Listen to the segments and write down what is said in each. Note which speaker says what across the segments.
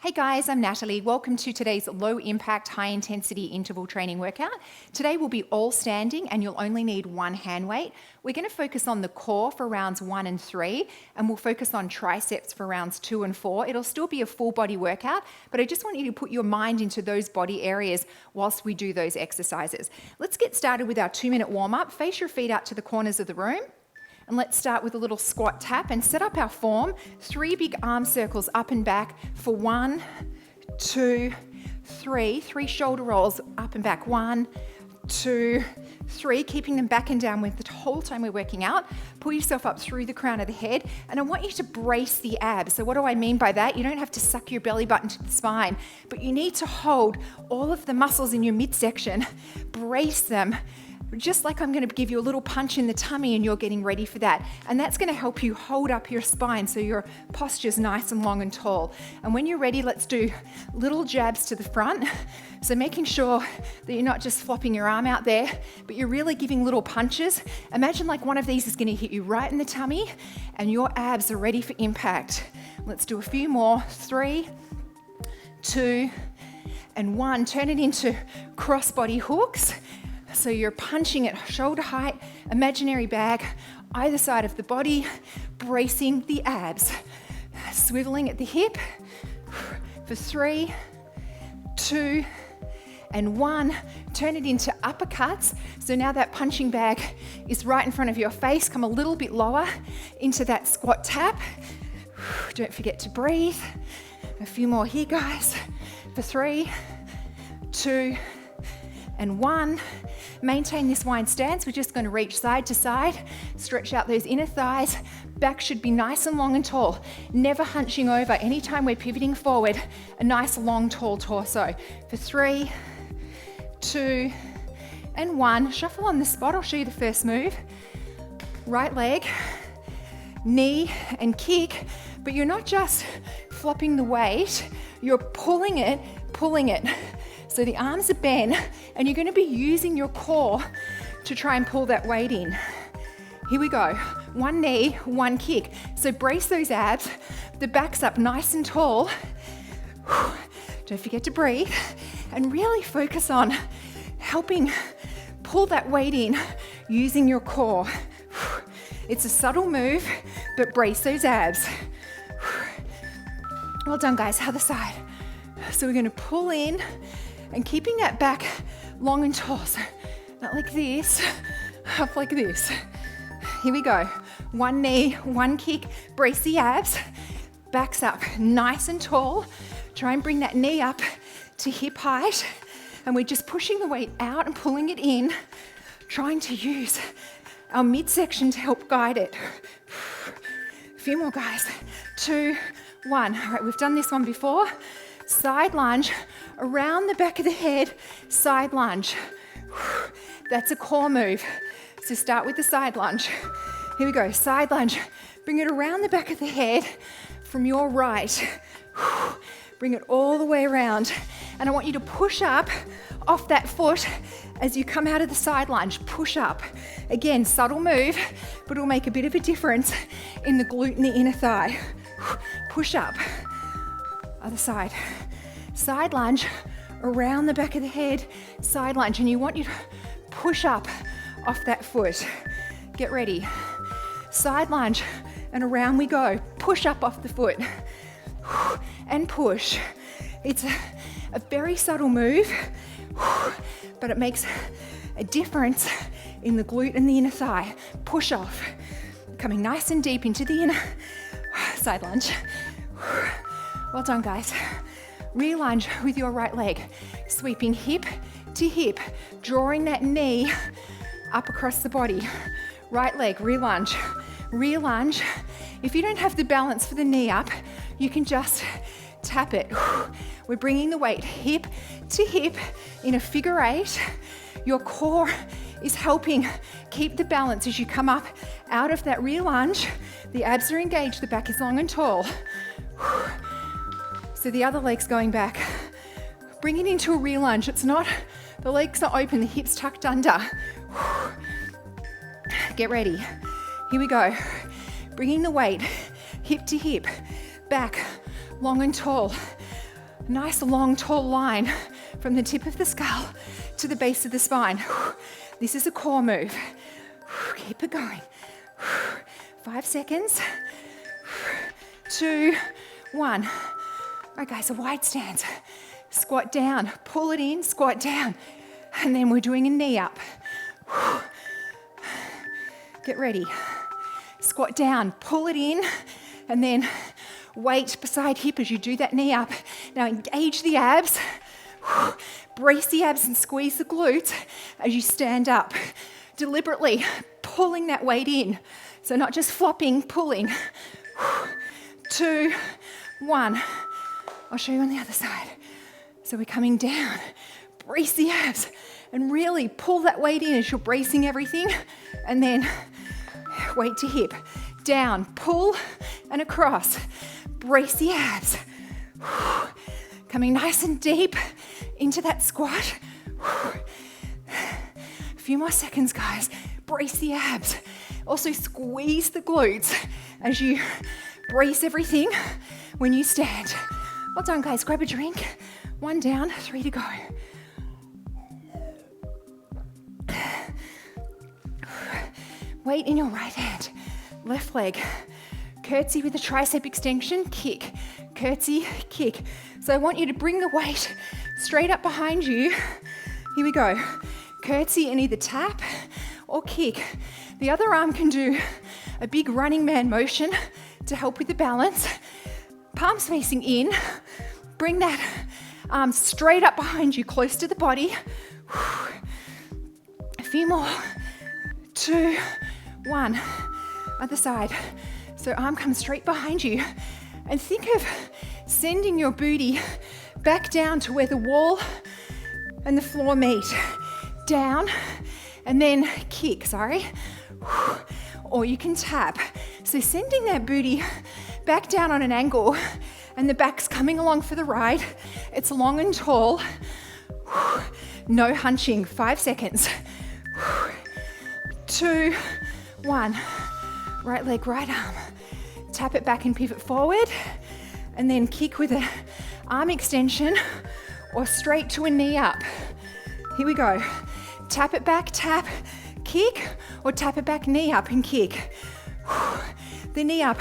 Speaker 1: Hey guys, I'm Natalie. Welcome to today's low impact, high intensity interval training workout. Today we'll be all standing and you'll only need one hand weight. We're going to focus on the core for rounds 1 and 3, and we'll focus on triceps for rounds 2 and 4. It'll still be a full body workout, but I just want you to put your mind into those body areas whilst we do those exercises. Let's get started with our 2-minute warm up. Face your feet out to the corners of the room. And let's start with a little squat tap and set up our form. 3 big arm circles up and back for 1, 2, 3. 3 shoulder rolls up and back. 1, 2, 3. Keeping them back and down with the whole time we're working out. Pull yourself up through the crown of the head. And I want you to brace the abs. So what do I mean by that? You don't have to suck your belly button to the spine, but you need to hold all of the muscles in your midsection. Brace them. Just like I'm going to give you a little punch in the tummy and you're getting ready for that. And that's going to help you hold up your spine so your posture's nice and long and tall. And when you're ready, let's do little jabs to the front. So making sure that you're not just flopping your arm out there, but you're really giving little punches. Imagine like one of these is going to hit you right in the tummy and your abs are ready for impact. Let's do a few more. 3, 2, and 1. Turn it into crossbody hooks. So you're punching at shoulder height, imaginary bag, either side of the body, bracing the abs. Swiveling at the hip for 3, 2, and 1. Turn it into uppercuts. So now that punching bag is right in front of your face. Come a little bit lower into that squat tap. Don't forget to breathe. A few more here, guys. For 3, 2, and 1. Maintain this wide stance. We're just going to reach side to side, stretch out those inner thighs. Back should be nice and long and tall, never hunching over. Anytime we're pivoting forward, a nice long tall torso. For 3, 2, and 1. Shuffle on the spot. I'll show you the first move. Right leg, knee and kick, but you're not just flopping the weight, you're pulling it. So the arms are bent and you're going to be using your core to try and pull that weight in. Here we go. 1 knee, 1 kick. So brace those abs. The back's up nice and tall. Don't forget to breathe and really focus on helping pull that weight in using your core. It's a subtle move, but brace those abs. Well done, guys. Other side. So we're going to pull in and keeping that back long and tall. So not like this, up like this. Here we go. 1 knee, 1 kick, brace the abs. Back's up nice and tall. Try and bring that knee up to hip height. And we're just pushing the weight out and pulling it in, trying to use our midsection to help guide it. A few more, guys. 2, 1. All right, we've done this one before. Side lunge, around the back of the head, side lunge. That's a core move. So start with the side lunge. Here we go, side lunge. Bring it around the back of the head from your right. Bring it all the way around. And I want you to push up off that foot as you come out of the side lunge. Push up. Again, subtle move, but it'll make a bit of a difference in the glute and the inner thigh. Push up. Other side. Side lunge around the back of the head, side lunge, and you want you to push up off that foot. Get ready. Side lunge and around we go. Push up off the foot and push. It's a very subtle move, but it makes a difference in the glute and the inner thigh. Push off. Coming nice and deep into the inner side lunge. Well done, guys. Re-lunge with your right leg. Sweeping hip to hip, drawing that knee up across the body. Right leg, re-lunge. Re-lunge. If you don't have the balance for the knee up, you can just tap it. We're bringing the weight hip to hip in a figure 8. Your core is helping keep the balance as you come up out of that re-lunge. The abs are engaged, the back is long and tall. So the other leg's going back. Bring it into a rear lunge. It's not, the legs are open, the hips tucked under. Get ready. Here we go. Bringing the weight hip to hip, back, long and tall. A nice long tall line from the tip of the skull to the base of the spine. This is a core move. Keep it going. 5 seconds. 2, 1. All right, guys, a wide stance. Squat down, pull it in, squat down. And then we're doing a knee up. Get ready. Squat down, pull it in, and then weight beside hip as you do that knee up. Now engage the abs. Brace the abs and squeeze the glutes as you stand up. Deliberately pulling that weight in. So not just flopping, pulling. 2, 1. I'll show you on the other side. So we're coming down. Brace the abs and really pull that weight in as you're bracing everything. And then weight to hip. Down, pull, and across. Brace the abs. Coming nice and deep into that squat. A few more seconds, guys. Brace the abs. Also squeeze the glutes as you brace everything when you stand. Well done, guys. Grab a drink. 1 down, 3 to go. Weight in your right hand. Left leg. Curtsy with a tricep extension, kick. Curtsy, kick. So I want you to bring the weight straight up behind you. Here we go. Curtsy and either tap or kick. The other arm can do a big running man motion to help with the balance. Palms facing in. Bring that arm straight up behind you, close to the body. A few more. 2, 1. Other side. So arm comes straight behind you. And think of sending your booty back down to where the wall and the floor meet. Down, and then kick, or you can tap. So sending that booty back down on an angle, and the back's coming along for the ride. It's long and tall. No hunching. 5 seconds. 2, 1. Right leg, right arm. Tap it back and pivot forward, and then kick with an arm extension or straight to a knee up. Here we go. Tap it back, tap, kick, or tap it back, knee up and kick. The knee up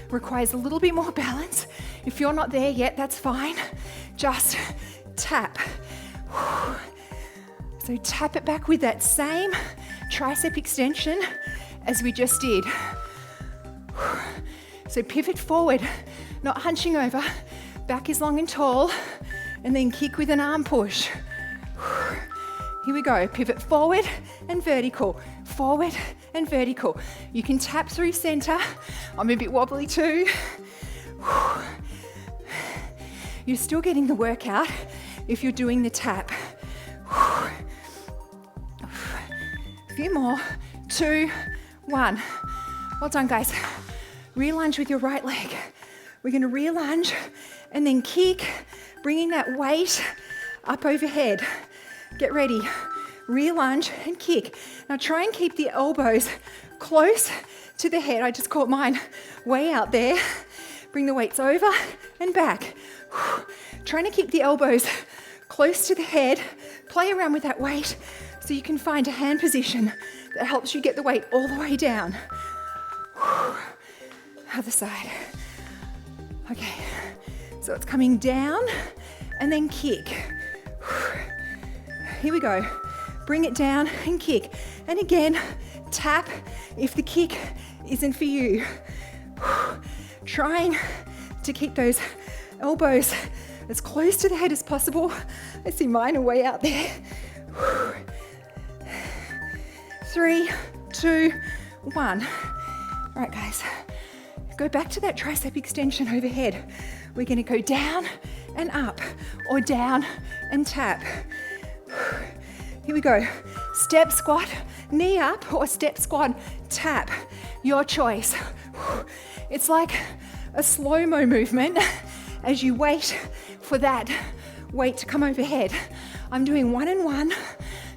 Speaker 1: requires a little bit more balance. If you're not there yet, that's fine. Just tap. So tap it back with that same tricep extension as we just did. So pivot forward, not hunching over. Back is long and tall, and then kick with an arm push. Here we go. Pivot forward and vertical. Forward and vertical. You can tap through center. I'm a bit wobbly too. You're still getting the workout if you're doing the tap. A few more. 2, 1. Well done, guys. Rear lunge with your right leg. We're going to rear lunge and then kick, bringing that weight up overhead. Get ready. Rear lunge and kick. Now try and keep the elbows close to the head. I just caught mine way out there. Bring the weights over and back. Trying to keep the elbows close to the head. Play around with that weight so you can find a hand position that helps you get the weight all the way down. Other side. Okay, so it's coming down and then kick. Here we go. Bring it down and kick. And again, tap if the kick isn't for you. Trying to keep those elbows as close to the head as possible. I see mine are way out there. 3, 2, 1. All right, guys. Go back to that tricep extension overhead. We're going to go down and up, or down and tap. Here we go. Step squat, knee up, or step squat, tap. Your choice. It's like a slow-mo movement as you wait for that weight to come overhead. I'm doing 1 and 1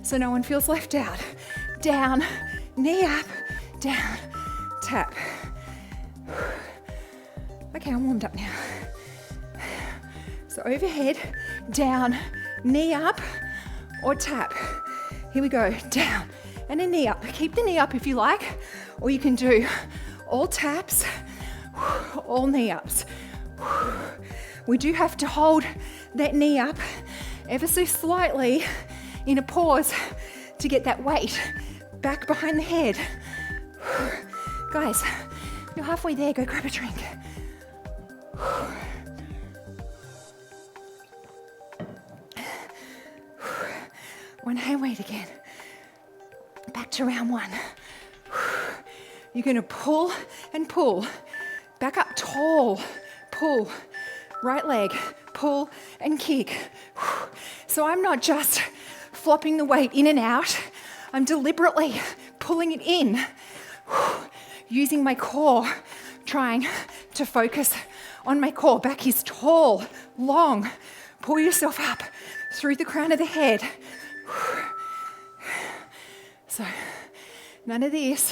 Speaker 1: so no one feels left out. Down, knee up, down, tap. Okay, I'm warmed up now. So overhead, down, knee up, or tap. Here we go, down, and a knee up. Keep the knee up if you like, or you can do all taps, all knee ups. We do have to hold that knee up ever so slightly in a pause to get that weight back behind the head. Guys, you're halfway there, go grab a drink. One hand weight again. Back to round one. You're gonna pull and pull. Back up tall, pull. Right leg, pull and kick. So I'm not just flopping the weight in and out. I'm deliberately pulling it in, using my core, trying to focus on my core. Back is tall, long. Pull yourself up through the crown of the head. So, none of this.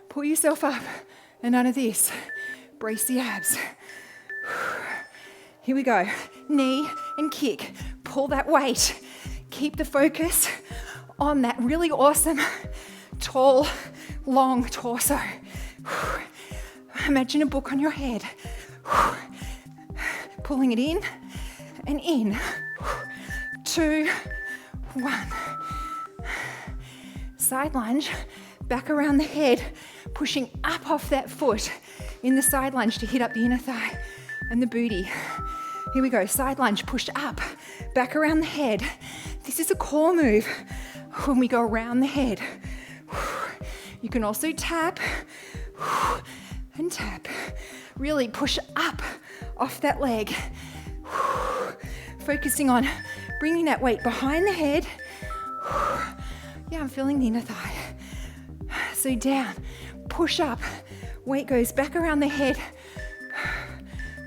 Speaker 1: Pull yourself up, and none of this. Brace the abs. Here we go. Knee and kick. Pull that weight. Keep the focus on that really awesome, tall, long torso. Imagine a book on your head. Pulling it in and in. 2, 1. Side lunge, back around the head, pushing up off that foot in the side lunge to hit up the inner thigh and the booty. Here we go, side lunge, push up, back around the head. This is a core move when we go around the head. You can also tap and tap. Really push up off that leg. Focusing on bringing that weight behind the head. Yeah, I'm feeling the inner thigh. So down, push up. Weight goes back around the head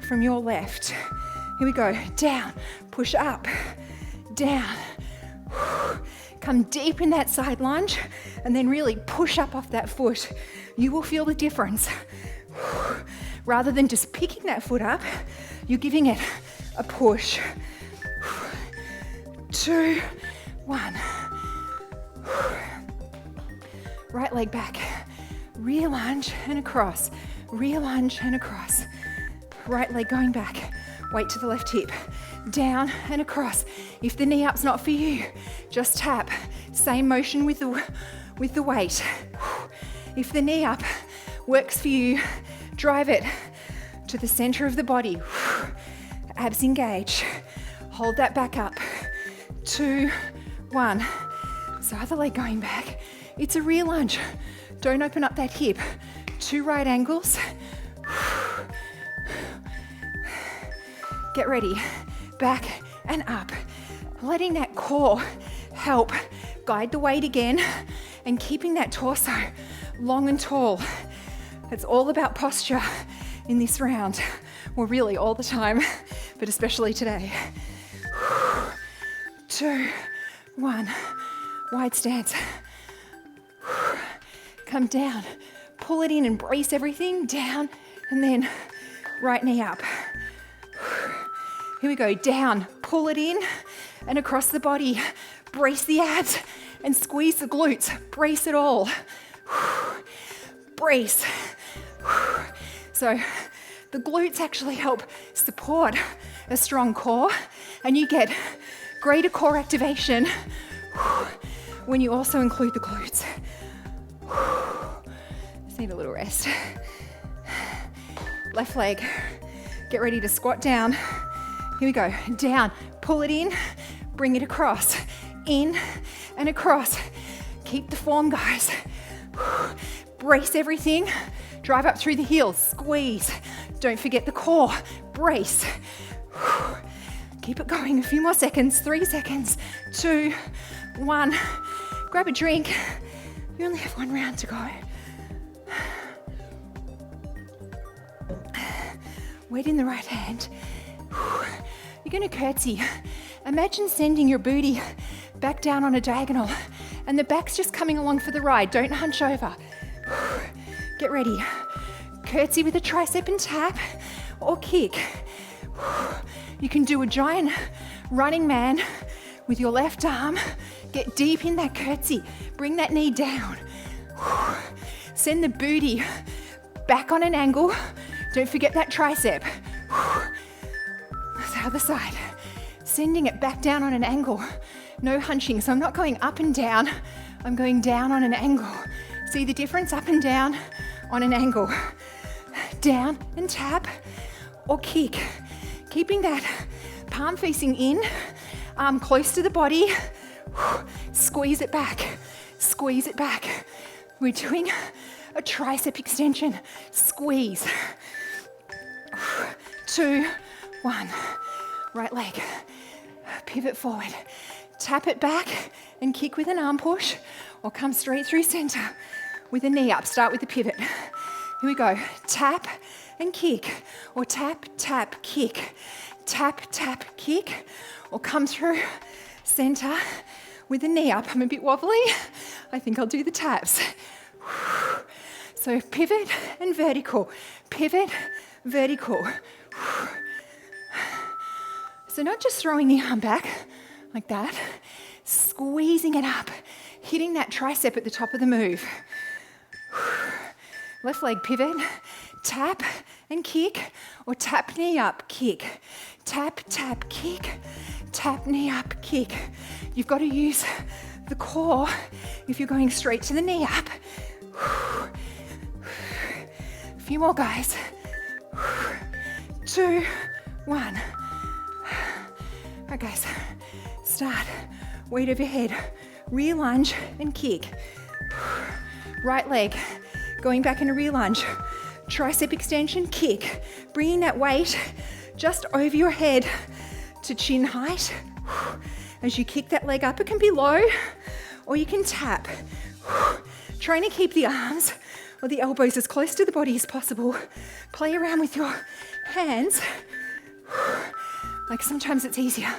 Speaker 1: from your left. Here we go, down, push up, down. Come deep in that side lunge and then really push up off that foot. You will feel the difference. Rather than just picking that foot up, you're giving it a push. 2, 1. Right leg back. Rear lunge and across. Rear lunge and across. Right leg going back. Weight to the left hip. Down and across. If the knee up's not for you, just tap. Same motion with the weight. If the knee up works for you, drive it to the center of the body. Abs engage. Hold that back up. 2, 1. So other leg going back. It's a rear lunge. Don't open up that hip. 2 right angles. Get ready. Back and up. Letting that core help guide the weight again and keeping that torso long and tall. It's all about posture in this round. Well, really all the time, but especially today. 2, 1. Wide stance. Come down. Pull it in and brace everything down and then right knee up. Here we go, down, pull it in and across the body. Brace the abs and squeeze the glutes. Brace it all. Brace. So the glutes actually help support a strong core and you get greater core activation when you also include the glutes. Just need a little rest. Left leg, get ready to squat down. Here we go, down, pull it in, bring it across, in and across. Keep the form, guys. Brace everything, drive up through the heels, squeeze. Don't forget the core, brace. Keep it going, a few more seconds, 3 seconds, 2, 1. Grab a drink. You only have 1 round to go. Weight in the right hand. You're going to curtsy. Imagine sending your booty back down on a diagonal and the back's just coming along for the ride. Don't hunch over. Get ready. Curtsy with a tricep and tap or kick. You can do a giant running man with your left arm. Get deep in that curtsy. Bring that knee down. Send the booty back on an angle. Don't forget that tricep. The other side. Sending it back down on an angle. No hunching, so I'm not going up and down. I'm going down on an angle. See the difference? Up and down on an angle. Down and tap or kick. Keeping that palm facing in, arm close to the body. Squeeze it back. Squeeze it back. We're doing a tricep extension. Squeeze. 2, 1. Right leg. Pivot forward. Tap it back and kick with an arm push, or come straight through center with a knee up. Start with the pivot. Here we go. Tap and kick, or tap, tap, kick. Tap, tap, kick, or come through center with a knee up. I'm a bit wobbly. I think I'll do the taps. So pivot and vertical. Pivot, vertical. So not just throwing the arm back like that, squeezing it up, hitting that tricep at the top of the move. Left leg pivot, tap and kick, or tap knee up, kick. Tap, tap, kick, tap knee up, kick. You've got to use the core if you're going straight to the knee up. A few more, guys. 2, 1. All right, guys, start. Weight overhead, rear lunge and kick. Right leg, going back in a rear lunge. Tricep extension, kick. Bringing that weight just over your head to chin height. As you kick that leg up, it can be low or you can tap. Trying to keep the arms or the elbows as close to the body as possible. Play around with your hands. Like sometimes it's easier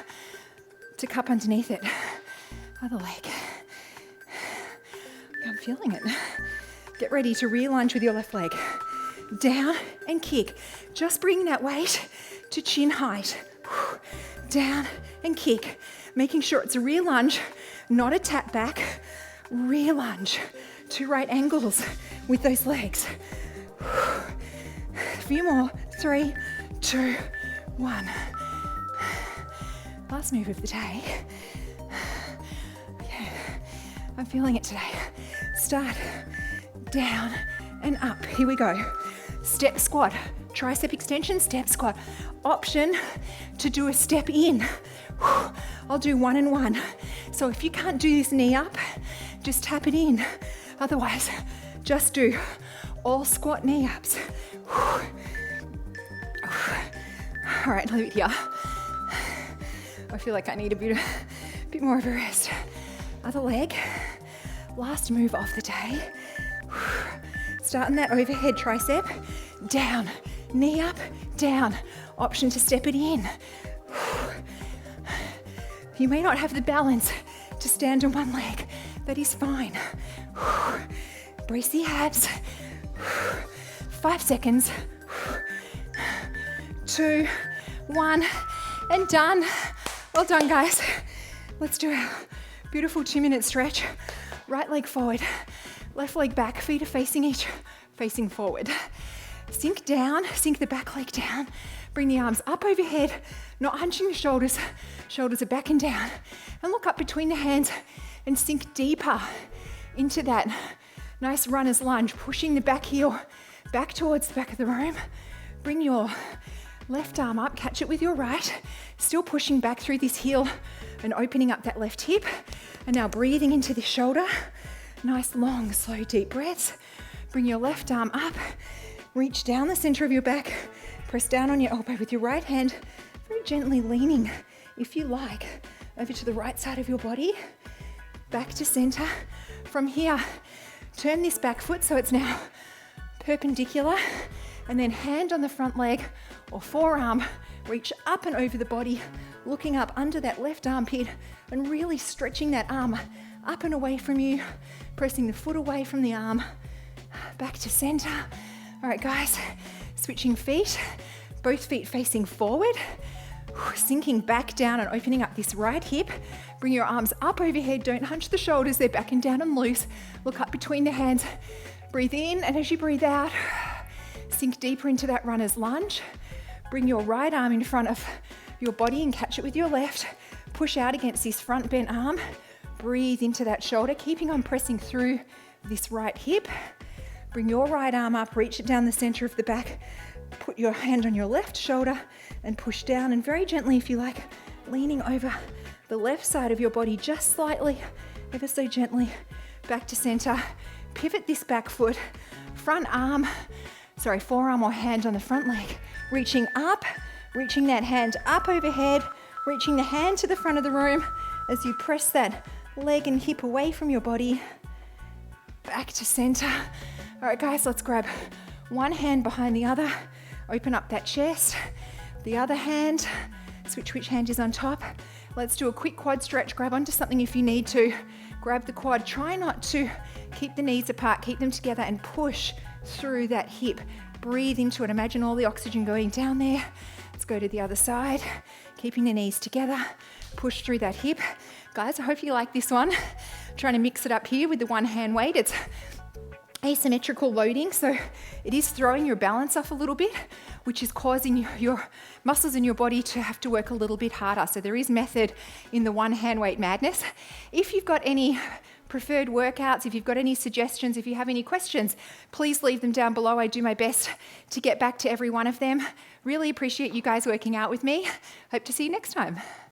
Speaker 1: to cup underneath it. Other leg. I'm feeling it. Get ready to rear lunge with your left leg. Down and kick. Just bring that weight to chin height. Down and kick. Making sure it's a rear lunge, not a tap back. Rear lunge. 2 right angles with those legs. A few more. 3, 2, 1. Last move of the day. Yeah, I'm feeling it today. Start down and up. Here we go. Step squat. Tricep extension, step squat. Option to do a step in. I'll do 1 and 1. So if you can't do this knee up, just tap it in. Otherwise, just do all squat knee ups. All right, leave it here. I feel like I need a bit more of a rest. Other leg. Last move of the day. Starting that overhead tricep. Down, knee up, down. Option to step it in. You may not have the balance to stand on one leg. That is fine. Brace the abs. 5 seconds. 2, 1, and done. Well done, guys. Let's do a beautiful 2-minute stretch. Right leg forward, left leg back, feet are facing forward. Sink down, sink the back leg down. Bring the arms up overhead, not hunching the shoulders. Shoulders are back and down. And look up between the hands and sink deeper into that nice runner's lunge, pushing the back heel back towards the back of the room. Bring your left arm up, catch it with your right, still pushing back through this heel and opening up that left hip. And now breathing into the shoulder. Nice, long, slow, deep breaths. Bring your left arm up, reach down the center of your back, press down on your elbow with your right hand, very gently leaning, if you like, over to the right side of your body, back to center. From here, turn this back foot so it's now perpendicular, and then hand on the front leg or forearm, reach up and over the body, looking up under that left armpit and really stretching that arm up and away from you, pressing the foot away from the arm, back to center. All right, guys, switching feet, both feet facing forward. Sinking back down and opening up this right hip. Bring your arms up overhead. Don't hunch the shoulders. They're back and down and loose. Look up between the hands. Breathe in, and as you breathe out, sink deeper into that runner's lunge. Bring your right arm in front of your body and catch it with your left. Push out against this front bent arm. Breathe into that shoulder, keeping on pressing through this right hip. Bring your right arm up, reach it down the center of the back. Put your hand on your left shoulder and push down, and very gently, if you like, leaning over the left side of your body just slightly, ever so gently, back to center. Pivot this back foot, forearm or hand on the front leg. Reaching up, reaching that hand up overhead, reaching the hand to the front of the room as you press that leg and hip away from your body, back to center. All right, guys, let's grab one hand behind the other, open up that chest, the other hand, switch which hand is on top. Let's do a quick quad stretch. Grab onto something if you need to. Grab the quad. Try not to keep the knees apart, keep them together and push through that hip. Breathe into it. Imagine all the oxygen going down there. Let's go to the other side, keeping the knees together. Push through that hip. Guys, I hope you like this one. I'm trying to mix it up here with the one hand weight. It's asymmetrical loading, so it is throwing your balance off a little bit, which is causing your muscles in your body to have to work a little bit harder. So there is method in the one hand weight madness. If you've got any preferred workouts, if you've got any suggestions, if you have any questions, please leave them down below. I do my best to get back to every one of them. Really appreciate you guys working out with me. Hope to see you next time.